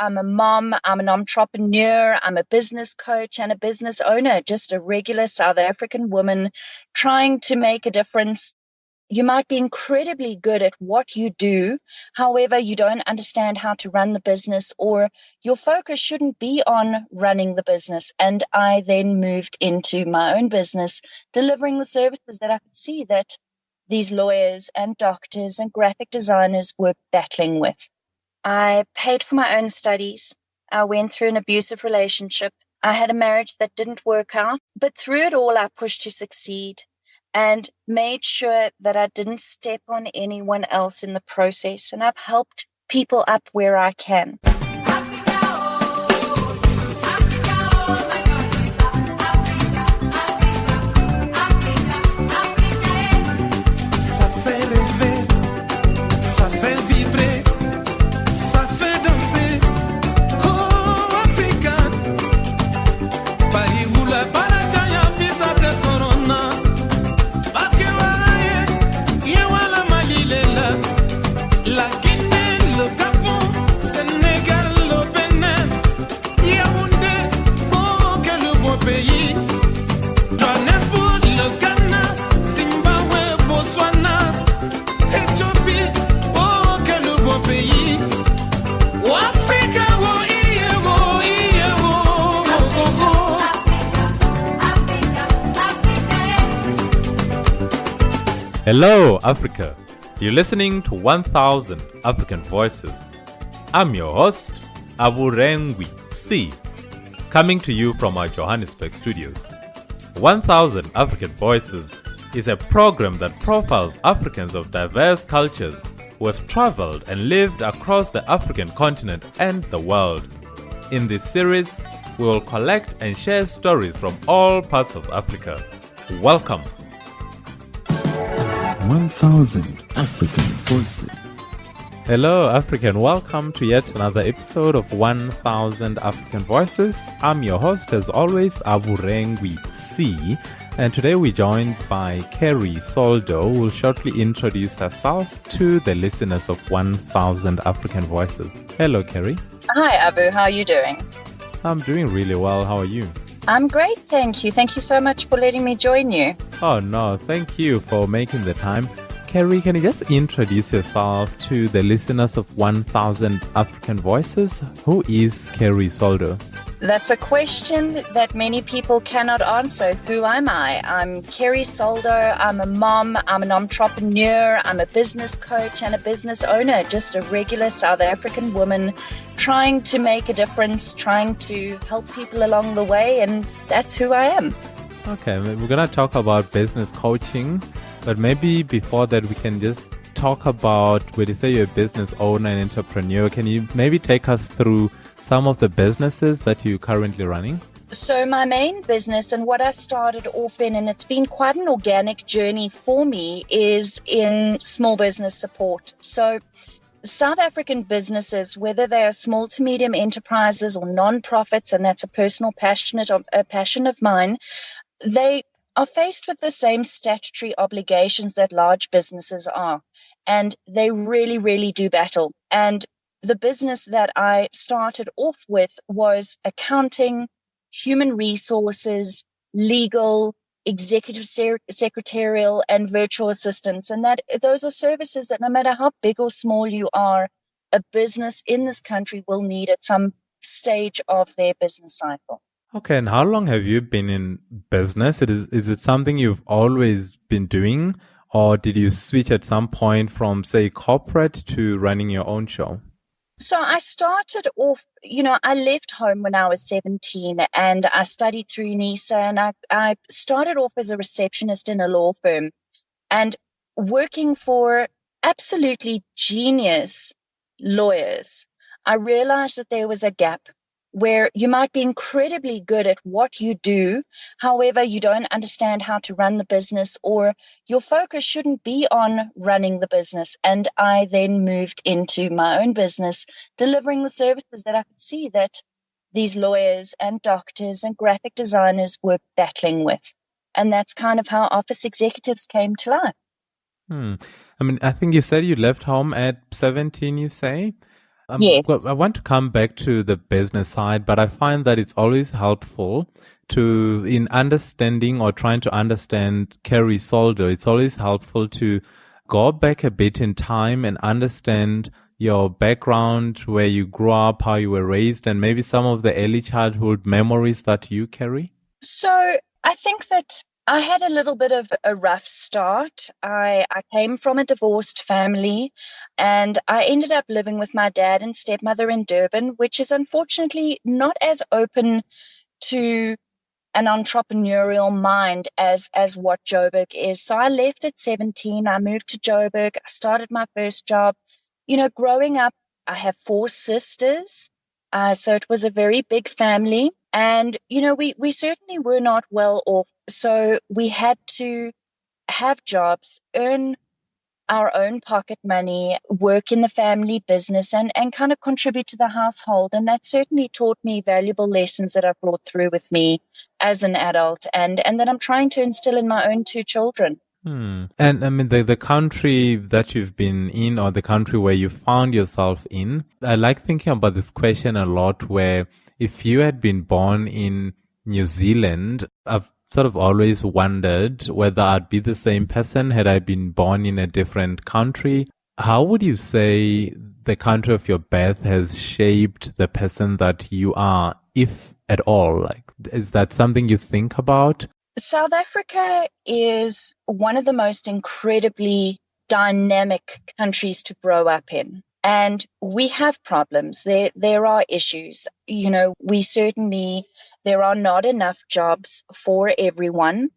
I'm a mom, I'm an entrepreneur, I'm a business coach and a business owner, just a regular South African woman trying to make a difference. You might be incredibly good at what you do. However, you don't understand how to run the business, or your focus shouldn't be on running the business. And I then moved into my own business, delivering the services that I could see that these lawyers and doctors and graphic designers were battling with. I paid for my own studies. I went through an abusive relationship. I had a marriage that didn't work out, but through it all, I pushed to succeed and made sure that I didn't step on anyone else in the process. And I've helped people up where I can. Hello, Africa. You're listening to 1000 African Voices. I'm your host, Aburengwi C, coming to you from our Johannesburg studios. 1000 African Voices is a program that profiles Africans of diverse cultures who have traveled and lived across the African continent and the world. In this series, we will collect and share stories from all parts of Africa. Welcome. 1000 African Voices. Hello, African. Welcome to yet another episode of 1000 African Voices. I'm your host, as always, Aburengwi C. And today we're joined by Keri Soldo, who will shortly introduce herself to the listeners of 1000 African Voices. Hello, Keri. Hi, Abu. How are you doing? I'm doing really well. How are you? I'm great, thank you. Thank you so much for letting me join you. Oh, no. Thank you for making the time. Keri, can you just introduce yourself to the listeners of 1000 African Voices? Who is Keri Soldo? That's a question that many people cannot answer. Who am I? I'm Keri Soldo. I'm a mom. I'm an entrepreneur. I'm a business coach and a business owner. Just a regular South African woman trying to make a difference, trying to help people along the way. And that's who I am. Okay, we're going to talk about business coaching. But maybe before that, we can just talk about, when you say you're a business owner and entrepreneur, can you maybe take us through some of the businesses that you're currently running? So my main business and what I started off in, and it's been quite an organic journey for me, is in small business support. So South African businesses, whether they are small to medium enterprises or non-profits, and that's a personal passion of mine, they are faced with the same statutory obligations that large businesses are. And they really, really do battle. And the business that I started off with was accounting, human resources, legal, executive secretarial, and virtual assistants. And those are services that no matter how big or small you are, a business in this country will need at some stage of their business cycle. Okay, and how long have you been in business? Is it something you've always been doing, or did you switch at some point from, say, corporate to running your own show? So I started off, I left home when I was 17 and I studied through UNISA, and I started off as a receptionist in a law firm and working for absolutely genius lawyers. I realized that there was a gap where you might be incredibly good at what you do. However, you don't understand how to run the business, or your focus shouldn't be on running the business. And I then moved into my own business, delivering the services that I could see that these lawyers and doctors and graphic designers were battling with. And that's kind of how office executives came to life. I mean, I think you said you left home at 17, you say? Yes. I want to come back to the business side, but I find that it's always helpful in understanding or trying to understand Keri Soldo. It's always helpful to go back a bit in time and understand your background, where you grew up, how you were raised, and maybe some of the early childhood memories that you carry. So I think that I had a little bit of a rough start. I came from a divorced family, and I ended up living with my dad and stepmother in Durban, which is unfortunately not as open to an entrepreneurial mind as what Joburg is. So I left at 17. I moved to Joburg. I started my first job. Growing up, I have 4 sisters. So it was a very big family. And, we certainly were not well off. So we had to have jobs, earn our own pocket money, work in the family business, and kind of contribute to the household. And that certainly taught me valuable lessons that I've brought through with me as an adult, and that I'm trying to instill in my own 2 children. And I mean, the country that you've been in, or the country where you found yourself in, I like thinking about this question a lot, where if you had been born in New Zealand, I've sort of always wondered whether I'd be the same person had I been born in a different country. How would you say the country of your birth has shaped the person that you are, if at all? Like, is that something you think about? South Africa is one of the most incredibly dynamic countries to grow up in. And we have problems. There are issues. There are not enough jobs for everyone.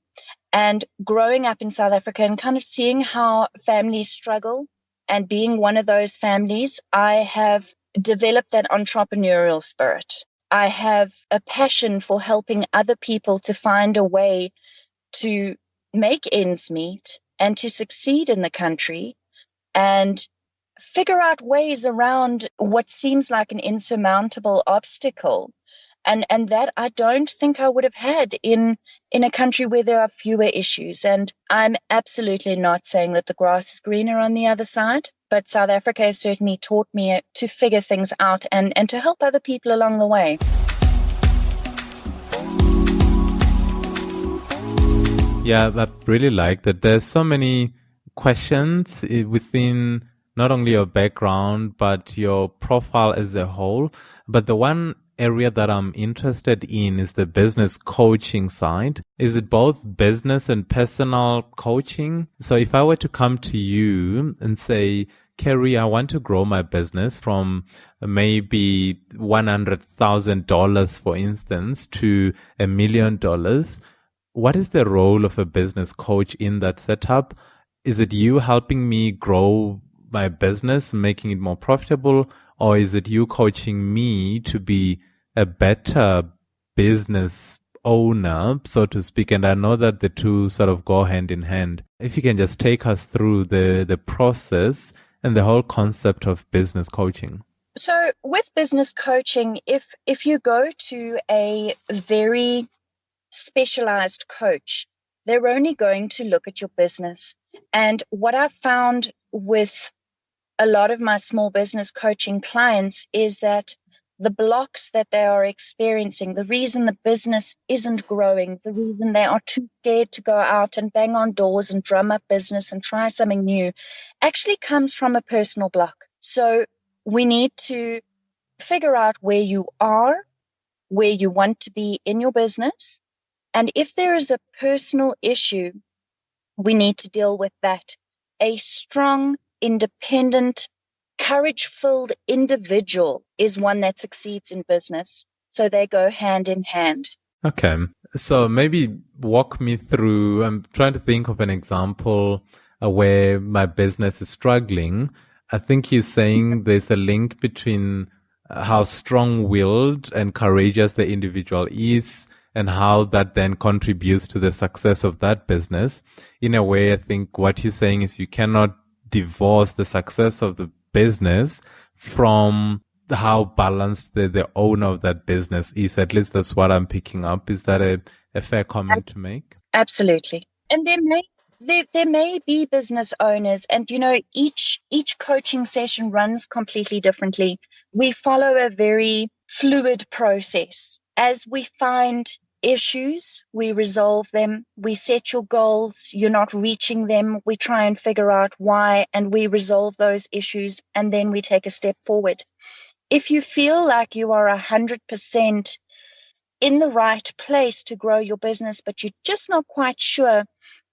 And growing up in South Africa and kind of seeing how families struggle, and being one of those families, I have developed that entrepreneurial spirit. I have a passion for helping other people to find a way to make ends meet and to succeed in the country, and figure out ways around what seems like an insurmountable obstacle. And that I don't think I would have had in a country where there are fewer issues. And I'm absolutely not saying that the grass is greener on the other side, but South Africa has certainly taught me to figure things out and to help other people along the way. Yeah, I really like that. There's so many questions within not only your background, but your profile as a whole. But the one area that I'm interested in is the business coaching side. Is it both business and personal coaching? So if I were to come to you and say, Keri, I want to grow my business from maybe $100,000, for instance, to $1 million, what is the role of a business coach in that setup? Is it you helping me grow my business, making it more profitable, or is it you coaching me to be a better business owner, so to speak? And I know that the two sort of go hand in hand. If you can just take us through the process and the whole concept of business coaching. So with business coaching, if you go to a very specialized coach, they're only going to look at your business. And what I've found with a lot of my small business coaching clients is that the blocks that they are experiencing, the reason the business isn't growing, the reason they are too scared to go out and bang on doors and drum up business and try something new, actually comes from a personal block. So we need to figure out where you are, where you want to be in your business. And if there is a personal issue, we need to deal with that. A strong, independent, courage-filled individual is one that succeeds in business. So they go hand in hand. Okay. So maybe walk me through, I'm trying to think of an example where my business is struggling. I think you're saying there's a link between how strong-willed and courageous the individual is and how that then contributes to the success of that business. In a way, I think what you're saying is you cannot divorce the success of the business from how balanced the owner of that business is. At least that's what I'm picking up. Is that a fair comment to make? Absolutely. And There may be business owners, and each coaching session runs completely differently. We follow a very fluid process. As we find issues, we resolve them. We set your goals, you're not reaching them, we try and figure out why, and we resolve those issues, and then we take a step forward. If you feel like you are 100% in the right place to grow your business, but you're just not quite sure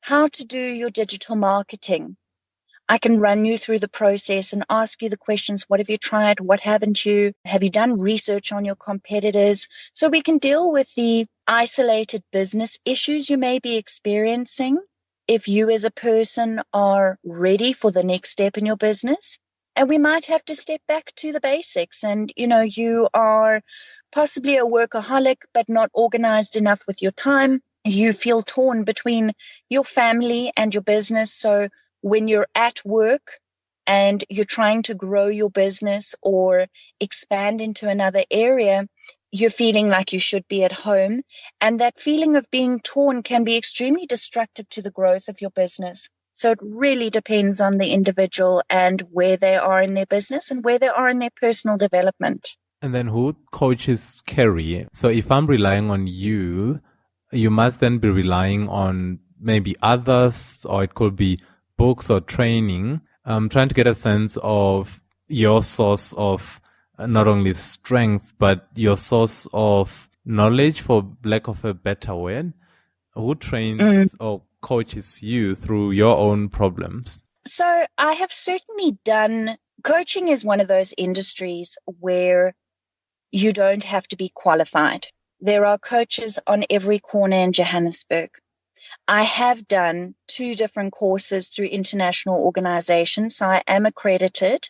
how to do your digital marketing, I can run you through the process and ask you the questions. What have you tried? What haven't you? Have you done research on your competitors? So we can deal with the isolated business issues you may be experiencing if you as a person are ready for the next step in your business. And we might have to step back to the basics. And, you are possibly a workaholic, but not organized enough with your time. You feel torn between your family and your business. So when you're at work and you're trying to grow your business or expand into another area, you're feeling like you should be at home. And that feeling of being torn can be extremely destructive to the growth of your business. So it really depends on the individual and where they are in their business and where they are in their personal development. And then who coaches Keri? So if I'm relying on you, you must then be relying on maybe others, or it could be books or training. I'm trying to get a sense of your source of not only strength, but your source of knowledge, for lack of a better word. Who trains or coaches you through your own problems? So I have certainly done, coaching is one of those industries where you don't have to be qualified. There are coaches on every corner in Johannesburg. I have done 2 different courses through international organizations, so I am accredited.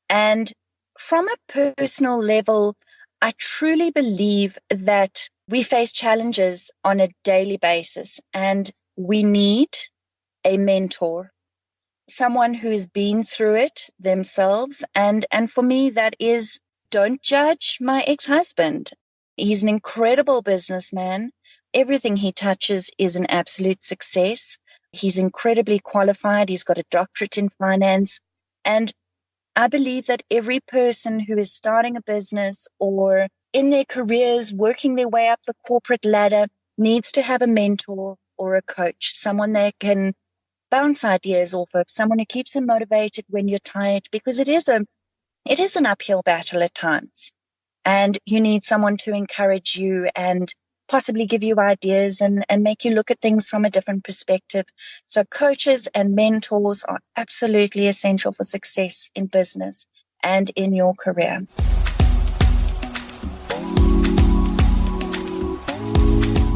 And from a personal level, I truly believe that we face challenges on a daily basis, and we need a mentor, someone who has been through it themselves. And for me, that is, don't judge my ex-husband. He's an incredible businessman. Everything he touches is an absolute success. He's incredibly qualified. He's got a doctorate in finance. And I believe that every person who is starting a business or in their careers, working their way up the corporate ladder, needs to have a mentor or a coach, someone they can bounce ideas off of, someone who keeps them motivated when you're tired, because it is an uphill battle at times. And you need someone to encourage you and possibly give you ideas and make you look at things from a different perspective. So coaches and mentors are absolutely essential for success in business and in your career.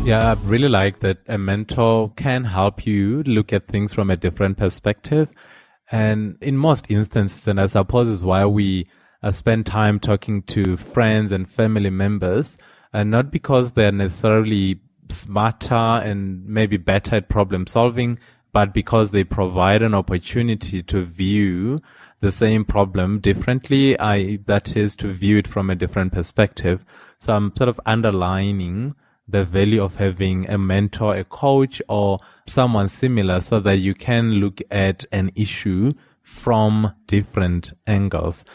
Yeah, I really like that a mentor can help you look at things from a different perspective. And in most instances, and I suppose is why we spend time talking to friends and family members, and not because they're necessarily smarter and maybe better at problem solving, but because they provide an opportunity to view the same problem differently, that is, to view it from a different perspective. So I'm sort of underlining the value of having a mentor, a coach, or someone similar, so that you can look at an issue from different angles.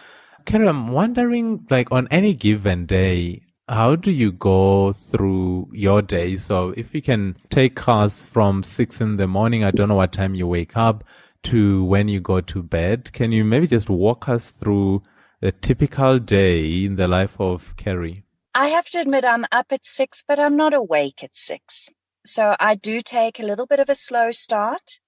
Keri, I'm wondering, like, on any given day, how do you go through your day? So if you can take us from 6 a.m, I don't know what time you wake up, to when you go to bed. Can you maybe just walk us through a typical day in the life of Keri? I have to admit I'm up at 6, but I'm not awake at 6. So I do take a little bit of a slow start,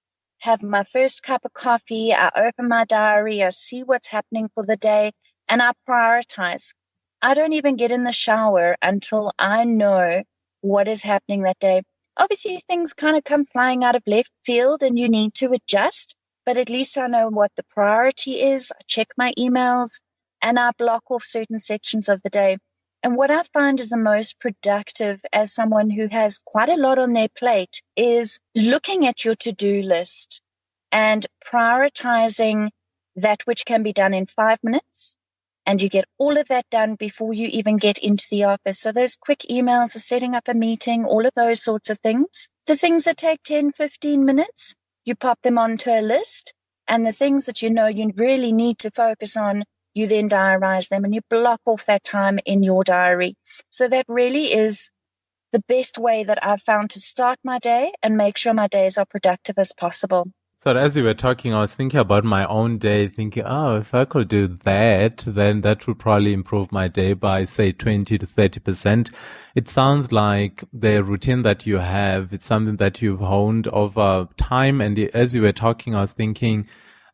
have my first cup of coffee, I open my diary, I see what's happening for the day, and I prioritize. I don't even get in the shower until I know what is happening that day. Obviously, things kind of come flying out of left field and you need to adjust, but at least I know what the priority is. I check my emails and I block off certain sections of the day. And what I find is the most productive as someone who has quite a lot on their plate is looking at your to-do list and prioritizing that which can be done in 5 minutes. And you get all of that done before you even get into the office. So those quick emails, setting up a meeting, all of those sorts of things. The things that take 10, 15 minutes, you pop them onto a list, and the things that you know you really need to focus on, you then diarize them and you block off that time in your diary. So that really is the best way that I've found to start my day and make sure my days are productive as possible. So as you were talking, I was thinking about my own day, thinking, oh, if I could do that, then that would probably improve my day by, say, 20 to 30%. It sounds like the routine that you have, it's something that you've honed over time. And as you were talking, I was thinking,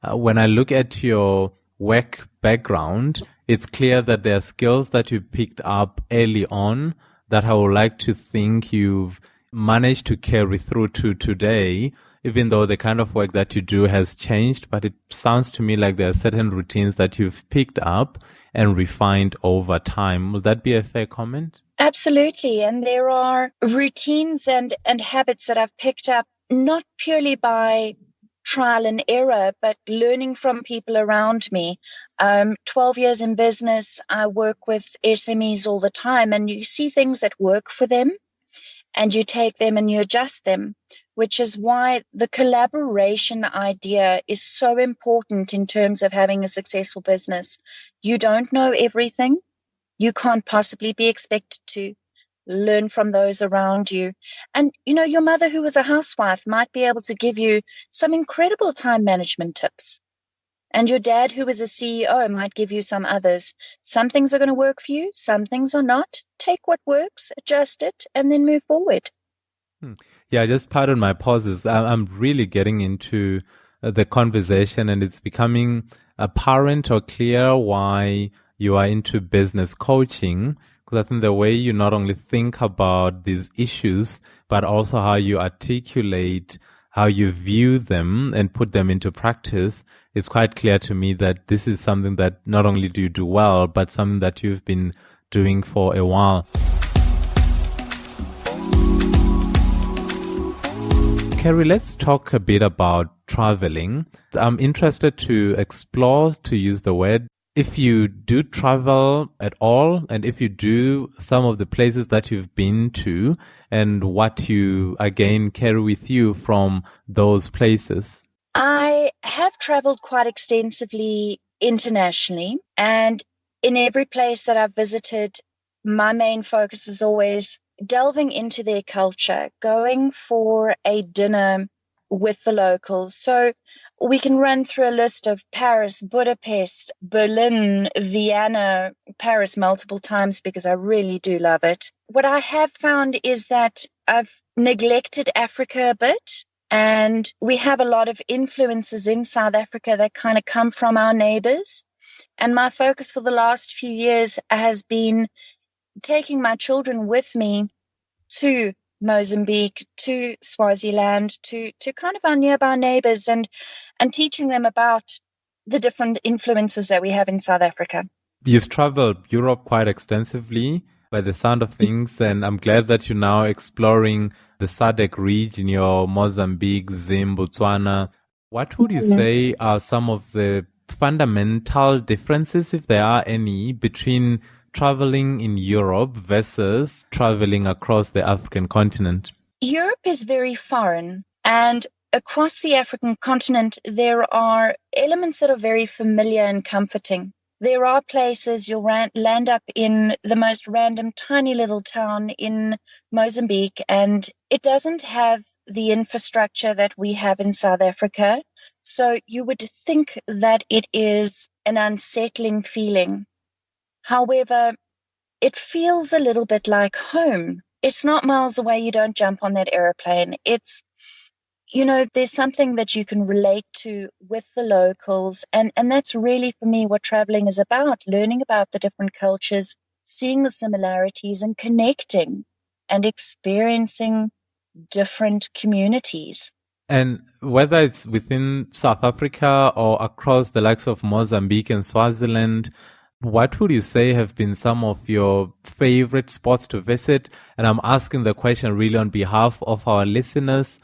when I look at your work background, it's clear that there are skills that you picked up early on that I would like to think you've managed to carry through to today, even though the kind of work that you do has changed. But it sounds to me like there are certain routines that you've picked up and refined over time. Would that be a fair comment? Absolutely. And there are routines and habits that I've picked up not purely by trial and error, but learning from people around me. 12 years in business, I work with SMEs all the time, and you see things that work for them and you take them and you adjust them, which is why the collaboration idea is so important in terms of having a successful business. You don't know everything. You can't possibly be expected to. Learn from those around you. And, your mother who was a housewife might be able to give you some incredible time management tips. And your dad who was a CEO might give you some others. Some things are going to work for you. Some things are not. Take what works, adjust it, and then move forward. Yeah, just pardon my pauses. I'm really getting into the conversation, and it's becoming apparent or clear why you are into business coaching. Because I think the way you not only think about these issues, but also how you articulate, how you view them and put them into practice, it's quite clear to me that this is something that not only do you do well, but something that you've been doing for a while. Keri, let's talk a bit about traveling. I'm interested to explore, to use the word, if you do travel at all, and if you do, some of the places that you've been to and what you again carry with you from those places. I have traveled quite extensively internationally, and in every place that I've visited, my main focus is always delving into their culture, going for a dinner with the locals. So we can run through a list of Paris, Budapest, Berlin, Vienna, Paris multiple times because I really do love it. What I have found is that I've neglected Africa a bit, and we have a lot of influences in South Africa that kind of come from our neighbors. And my focus for the last few years has been taking my children with me to Mozambique, to Swaziland, to kind of our nearby neighbors, and teaching them about the different influences that we have in South Africa. You've traveled Europe quite extensively by the sound of things, and I'm glad that you're now exploring the SADC region, your Mozambique, Zim, Botswana. What would you say are some of the fundamental differences, if there are any, between traveling in Europe versus traveling across the African continent? Europe is very foreign, and across the African continent, there are elements that are very familiar and comforting. There are places you'll land up in the most random tiny little town in Mozambique, and it doesn't have the infrastructure that we have in South Africa. So you would think that it is an unsettling feeling. However, it feels a little bit like home. It's not miles away. You don't jump on that airplane. It's, there's something that you can relate to with the locals. And that's really, for me, what traveling is about, learning about the different cultures, seeing the similarities and connecting and experiencing different communities. And whether it's within South Africa or across the likes of Mozambique and Swaziland, what would you say have been some of your favorite spots to visit? And I'm asking the question really on behalf of our listeners.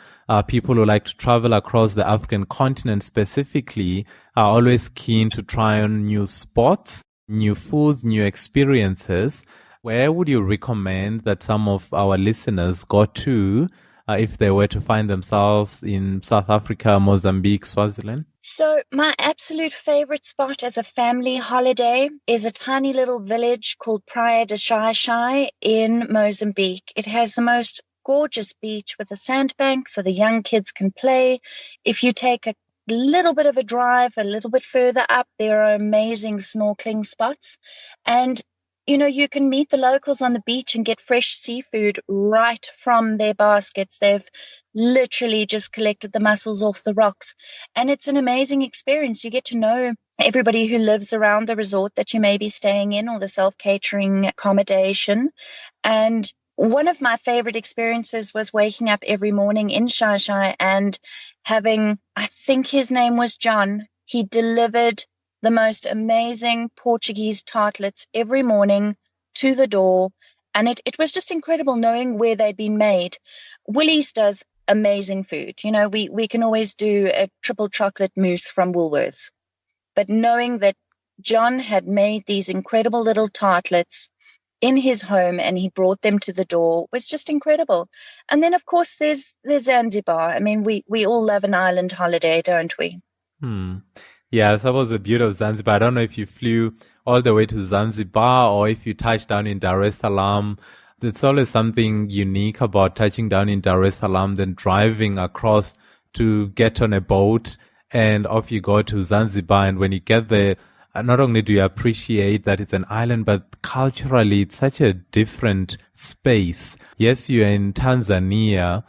People who like to travel across the African continent specifically are always keen to try on new spots, new foods, new experiences. Where would you recommend that some of our listeners go to if they were to find themselves in South Africa, Mozambique, Swaziland? So my absolute favorite spot as a family holiday is a tiny little village called Praia de Xai-Xai in Mozambique. It has the most gorgeous beach with a sandbank so the young kids can play. If you take a little bit of a drive a little bit further up, there are amazing snorkeling spots. And you can meet the locals on the beach and get fresh seafood right from their baskets. They've literally just collected the mussels off the rocks. And it's an amazing experience. You get to know everybody who lives around the resort that you may be staying in or the self-catering accommodation. And one of my favorite experiences was waking up every morning in Xai-Xai and having, I think his name was John, he delivered the most amazing Portuguese tartlets every morning to the door. And it was just incredible knowing where they'd been made. Willie's does amazing food. We can always do a triple chocolate mousse from Woolworths. But knowing that John had made these incredible little tartlets in his home and he brought them to the door was just incredible. And then, of course, there's Zanzibar. I mean, we all love an island holiday, don't we? Yeah, that was the beauty of Zanzibar. I don't know if you flew all the way to Zanzibar or if you touched down in Dar es Salaam. It's always something unique about touching down in Dar es Salaam, then driving across to get on a boat, and off you go to Zanzibar. And when you get there, not only do you appreciate that it's an island, but culturally it's such a different space. Yes, you're in Tanzania,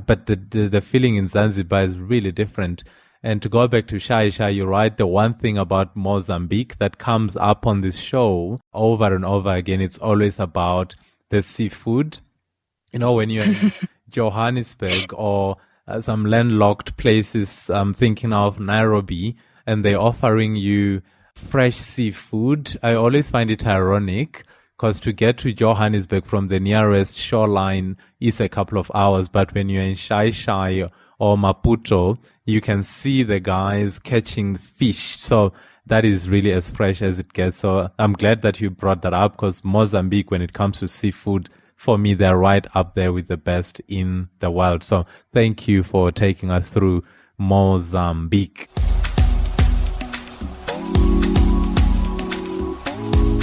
but the feeling in Zanzibar is really different. And to go back to Xai-Xai, you're right. The one thing about Mozambique that comes up on this show over and over again, it's always about the seafood. When you're in Johannesburg or some landlocked places, I'm thinking of Nairobi, and they're offering you fresh seafood. I always find it ironic because to get to Johannesburg from the nearest shoreline is a couple of hours. But when you're in Xai-Xai or Maputo, you can see the guys catching fish. So that is really as fresh as it gets. So I'm glad that you brought that up because Mozambique, when it comes to seafood, for me, they're right up there with the best in the world. So thank you for taking us through Mozambique.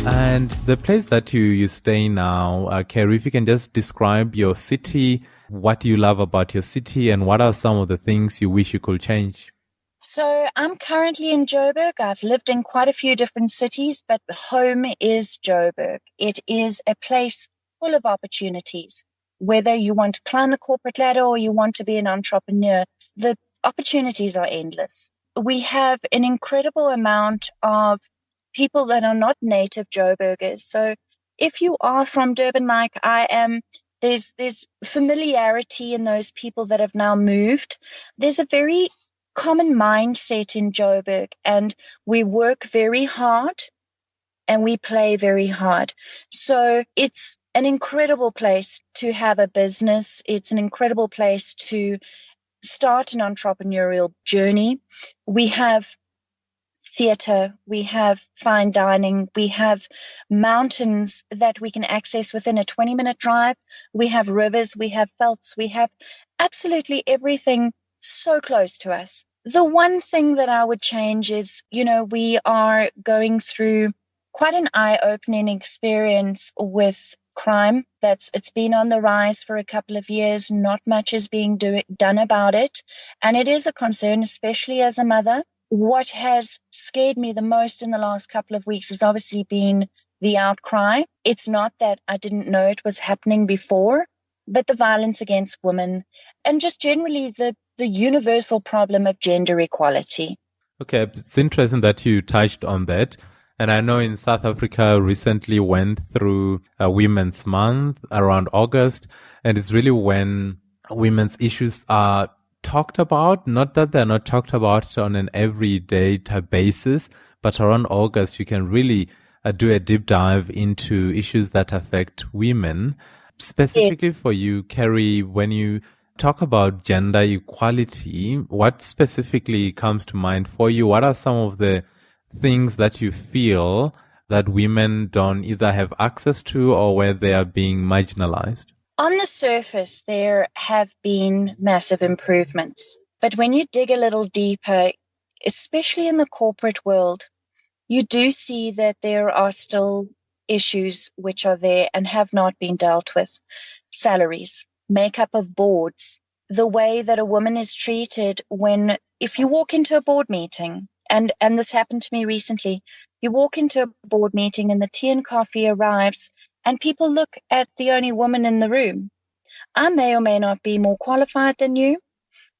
And the place that you stay now, Keri, if you can just describe your city, what you love about your city, and what are some of the things you wish you could change? So I'm currently in Joburg. I've lived in quite a few different cities, but home is Joburg. It is a place full of opportunities. Whether you want to climb the corporate ladder or you want to be an entrepreneur, the opportunities are endless. We have an incredible amount of people that are not native Joburgers. So if you are from Durban like I am, there's familiarity in those people that have now moved. There's a very common mindset in Joburg, and we work very hard and we play very hard. So it's an incredible place to have a business. It's an incredible place to start an entrepreneurial journey. We have theater, we have fine dining, we have mountains that we can access within a 20-minute drive, we have rivers, we have velds, we have absolutely everything so close to us. The one thing that I would change is, we are going through quite an eye-opening experience with crime. It's been on the rise for a couple of years. Not much is being done about it. And it is a concern, especially as a mother. What has scared me the most in the last couple of weeks has obviously been the outcry. It's not that I didn't know it was happening before, but the violence against women and just generally the universal problem of gender equality. Okay, it's interesting that you touched on that. And I know in South Africa recently went through a Women's Month around August, and it's really when women's issues are talked about, not that they're not talked about on an everyday type basis, but around August you can really do a deep dive into issues that affect women. Specifically for you, Keri, when you talk about gender equality, what specifically comes to mind for you? What are some of the things that you feel that women don't either have access to or where they are being marginalized? On the surface, there have been massive improvements. But when you dig a little deeper, especially in the corporate world, you do see that there are still issues which are there and have not been dealt with. Salaries, makeup of boards, the way that a woman is treated if you walk into a board meeting, and this happened to me recently, you walk into a board meeting and the tea and coffee arrives and people look at the only woman in the room. I may or may not be more qualified than you.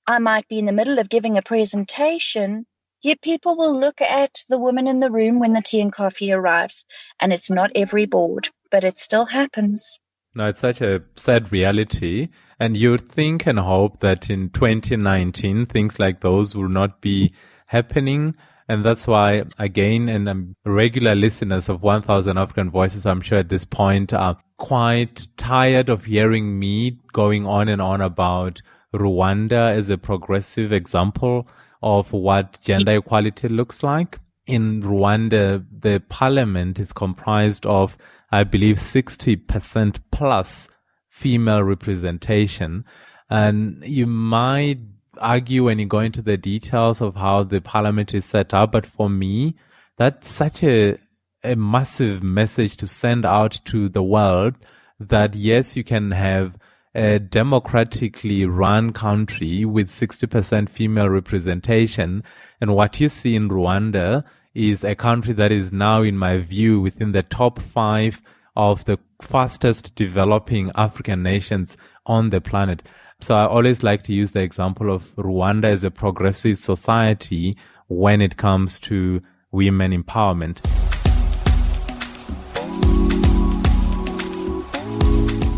I might be in the middle of giving a presentation, yet people will look at the woman in the room when the tea and coffee arrives. And it's not every board, but it still happens. No, it's such a sad reality. And you would think and hope that in 2019, things like those will not be happening. And that's why, again, and regular listeners of 1000 African Voices, I'm sure at this point, are quite tired of hearing me going on and on about Rwanda as a progressive example of what gender equality looks like. In Rwanda, the parliament is comprised of, I believe, 60% plus female representation. And you might argue when you go into the details of how the parliament is set up, but for me, that's such a massive message to send out to the world that yes, you can have a democratically run country with 60% female representation. And what you see in Rwanda is a country that is now, in my view, within the top 5 of the fastest developing African nations on the planet. So I always like to use the example of Rwanda as a progressive society when it comes to women empowerment.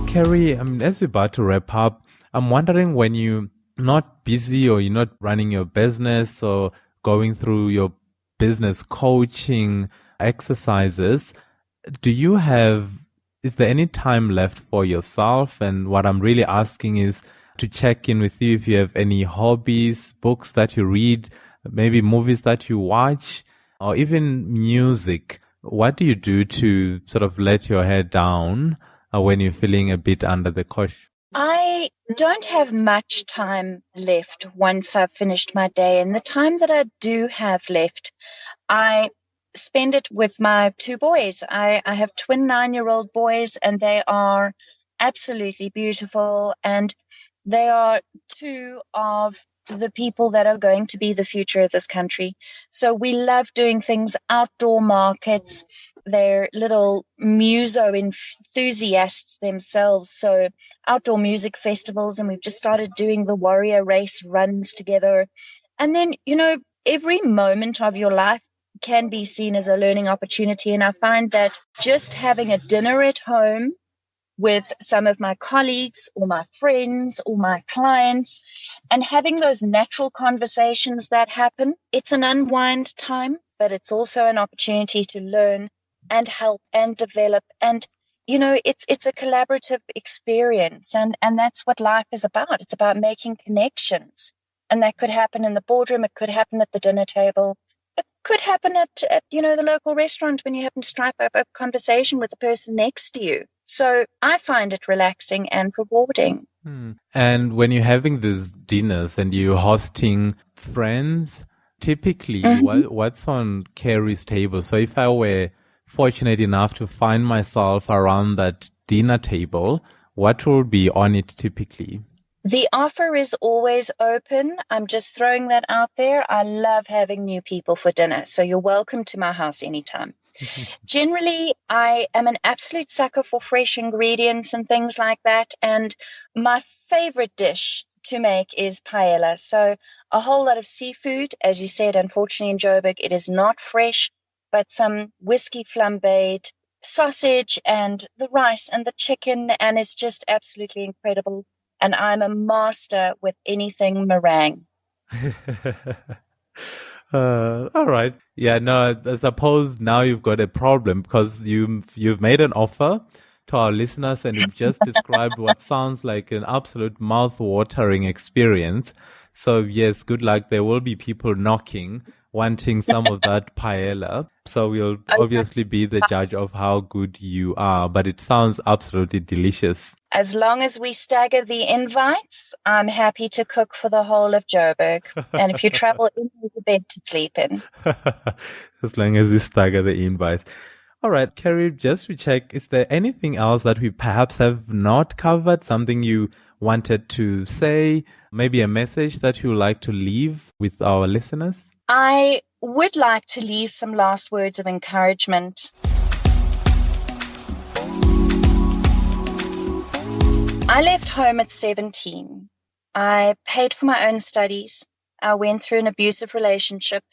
Keri, as we're about to wrap up, I'm wondering, when you're not busy or you're not running your business or going through your business coaching exercises, is there any time left for yourself? And what I'm really asking is to check in with you if you have any hobbies, books that you read, maybe movies that you watch, or even music. What do you do to sort of let your head down when you're feeling a bit under the cosh? I don't have much time left once I've finished my day. And the time that I do have left, I spend it with my 2 boys. I have twin 9-year-old boys, and they are absolutely beautiful. And they are 2 of the people that are going to be the future of this country. So we love doing things, outdoor markets. They're little muso enthusiasts themselves. So outdoor music festivals, and we've just started doing the warrior race runs together. And then, every moment of your life can be seen as a learning opportunity. And I find that just having a dinner at home with some of my colleagues or my friends or my clients and having those natural conversations that happen, it's an unwind time, but it's also an opportunity to learn and help and develop. And, it's a collaborative experience. And that's what life is about. It's about making connections. And that could happen in the boardroom. It could happen at the dinner table. It could happen at the local restaurant when you happen to strike up a conversation with the person next to you. So I find it relaxing and rewarding. And when you're having these dinners and you're hosting friends, typically what's on Keri's table? So if I were fortunate enough to find myself around that dinner table, what will be on it typically? The offer is always open. I'm just throwing that out there. I love having new people for dinner, so you're welcome to my house anytime. Generally, I am an absolute sucker for fresh ingredients and things like that, and my favorite dish to make is paella. So a whole lot of seafood. As you said, unfortunately in Joburg, it is not fresh, but some whiskey flambéed, sausage and the rice and the chicken, and it's just absolutely incredible. And I'm a master with anything meringue. All right. Yeah, no, I suppose now you've got a problem because you've made an offer to our listeners and you've just described what sounds like an absolute mouth-watering experience. So yes, good luck. There will be people knocking wanting some of that paella. So we'll obviously be the judge of how good you are, but it sounds absolutely delicious. As long as we stagger the invites, I'm happy to cook for the whole of Joburg. And if you travel in, there's a bed to sleep in. As long as we stagger the invites. All right, Keri, just to check, is there anything else that we perhaps have not covered? Something you wanted to say? Maybe a message that you would like to leave with our listeners? I would like to leave some last words of encouragement. I left home at 17. I paid for my own studies. I went through an abusive relationship.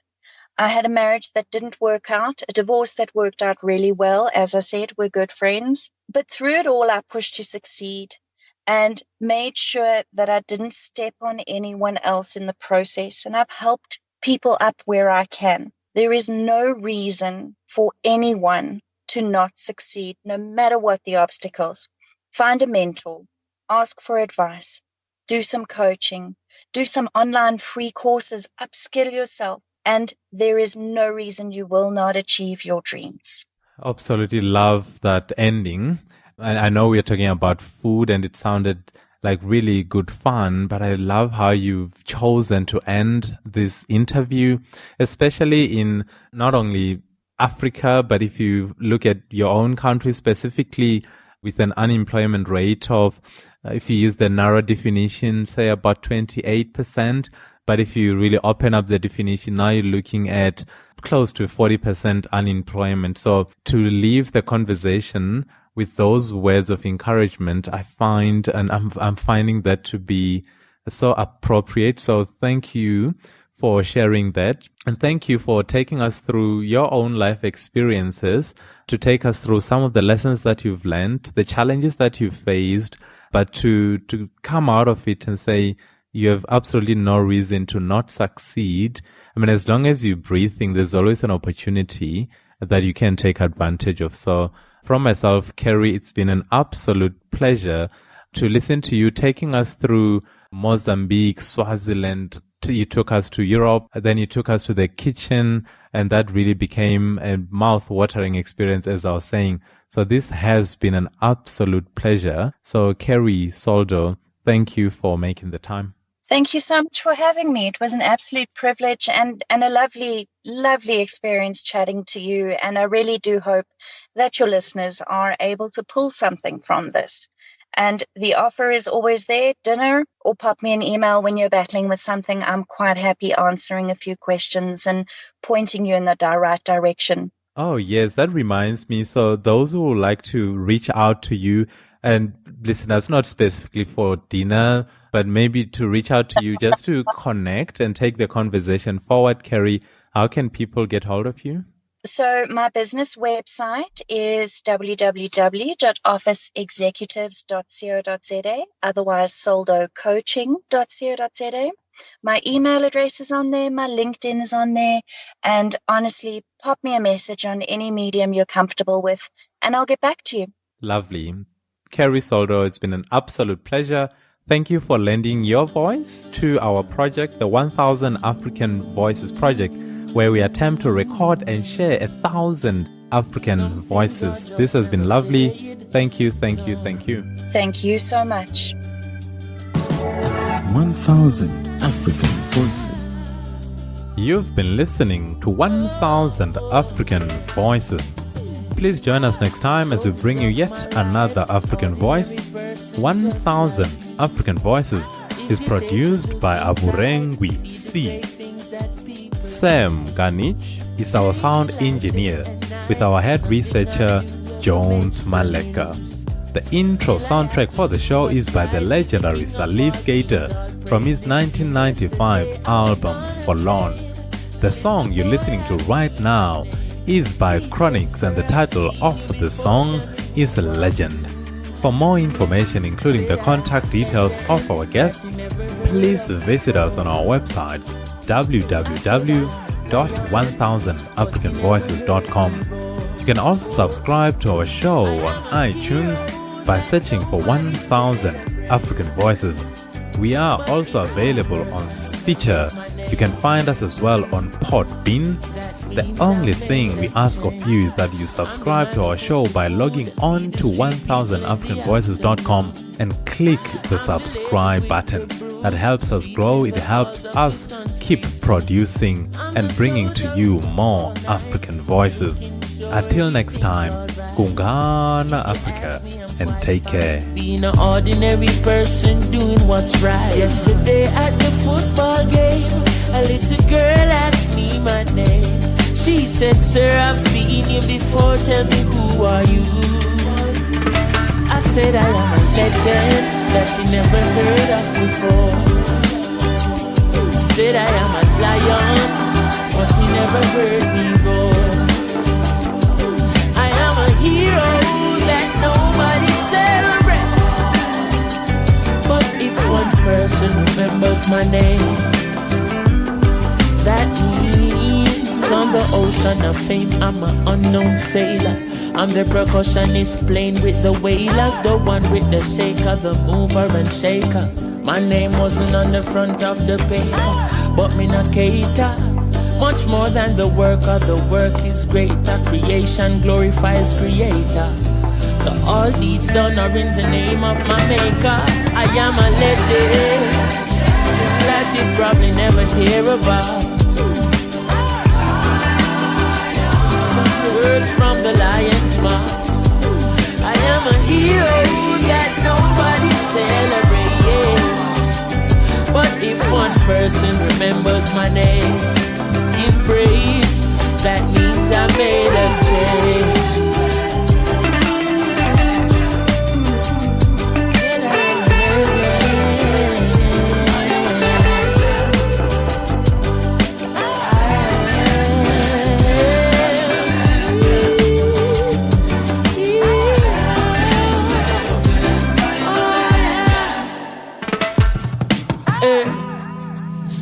I had a marriage that didn't work out, a divorce that worked out really well. As I said, we're good friends. But through it all, I pushed to succeed and made sure that I didn't step on anyone else in the process. And I've helped people up where I can. There is no reason for anyone to not succeed, no matter what the obstacles. Find a mentor. Ask for advice, do some coaching, do some online free courses, upskill yourself, and there is no reason you will not achieve your dreams. Absolutely love that ending. And I know we're talking about food and it sounded like really good fun, but I love how you've chosen to end this interview, especially in not only Africa, but if you look at your own country specifically, with an unemployment rate of, if you use the narrow definition, say about 28%. But if you really open up the definition, now you're looking at close to 40% unemployment. So to leave the conversation with those words of encouragement, I find, and I'm finding that to be so appropriate. So thank you for sharing that. And thank you for taking us through your own life experiences, to take us through some of the lessons that you've learned, the challenges that you've faced, but to come out of it and say, you have absolutely no reason to not succeed. I mean, as long as you're breathing, there's always an opportunity that you can take advantage of. So from myself, Keri, it's been an absolute pleasure to listen to you taking us through Mozambique, Swaziland. You took us to Europe, then you took us to the kitchen, and that really became a mouth-watering experience, as I was saying. So this has been an absolute pleasure. So Keri Soldo, thank you for making the time. Thank you so much for having me. It was an absolute privilege and a lovely, lovely experience chatting to you. And I really do hope that your listeners are able to pull something from this. And the offer is always there, dinner, or pop me an email when you're battling with something. I'm quite happy answering a few questions and pointing you in the right direction. Oh, yes, that reminds me. So those who would like to reach out to you, and listeners, not specifically for dinner, but maybe to reach out to you just to connect and take the conversation forward, Keri, how can people get hold of you? So my business website is www.officeexecutives.co.za, otherwise soldocoaching.co.za. My email address is on there, my LinkedIn is on there, and honestly, pop me a message on any medium you're comfortable with, and I'll get back to you. Lovely. Keri Soldo, it's been an absolute pleasure. Thank you for lending your voice to our project, the 1000 African Voices Project, where we attempt to record and share 1,000 African voices. This has been lovely. Thank you, thank you, thank you. Thank you so much. 1000 African Voices. You've been listening to 1000 African Voices. Please join us next time as we bring you yet another African voice. 1000 African Voices is produced by Aburengwi C. Sam Ganich is our sound engineer, with our head researcher Jones Maleka. The intro soundtrack for the show is by the legendary Salif Gator from his 1995 album Forlorn. The song you're listening to right now is by Chronix, and the title of the song is Legend. For more information, including the contact details of our guests, please visit us on our website www.1000africanvoices.com. You can also subscribe to our show on iTunes by searching for 1000 African Voices. We are also available on Stitcher, You can find us as well on Podbean. The only thing we ask of you is that you subscribe to our show by logging on to 1000africanvoices.com and click the subscribe button. That helps us grow, it helps us keep producing and bringing to you more African voices. Until next time, Kungana Africa, and take care. Being an ordinary person doing what's right. Yesterday at the football game, a little girl asked me my name. She said, "Sir, I've seen you before, tell me who are you?" I said, "I am a legend that you never heard of before." I said, "I am a lion, but you never heard me roar. I am a hero that nobody celebrates. But if one person remembers my name, that means on the ocean of fame I'm an unknown sailor. I'm the percussionist playing with the whalers, the one with the shaker, the mover and shaker. My name wasn't on the front of the paper, but me not cater. Much more than the work is greater. Creation glorifies creator. So all deeds done are in the name of my maker. I am a legend that you probably never hear about. Words from the lion's mouth. I am a hero that nobody celebrates. But if one person remembers my name, give praise, that means I made a change.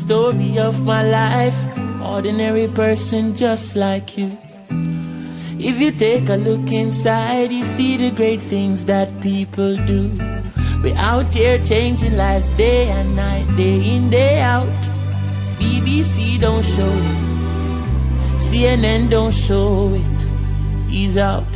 Story of my life, ordinary person just like you. If you take a look inside, you see the great things that people do. We're out here changing lives day and night, day in, day out. BBC don't show it, CNN don't show it. He's out.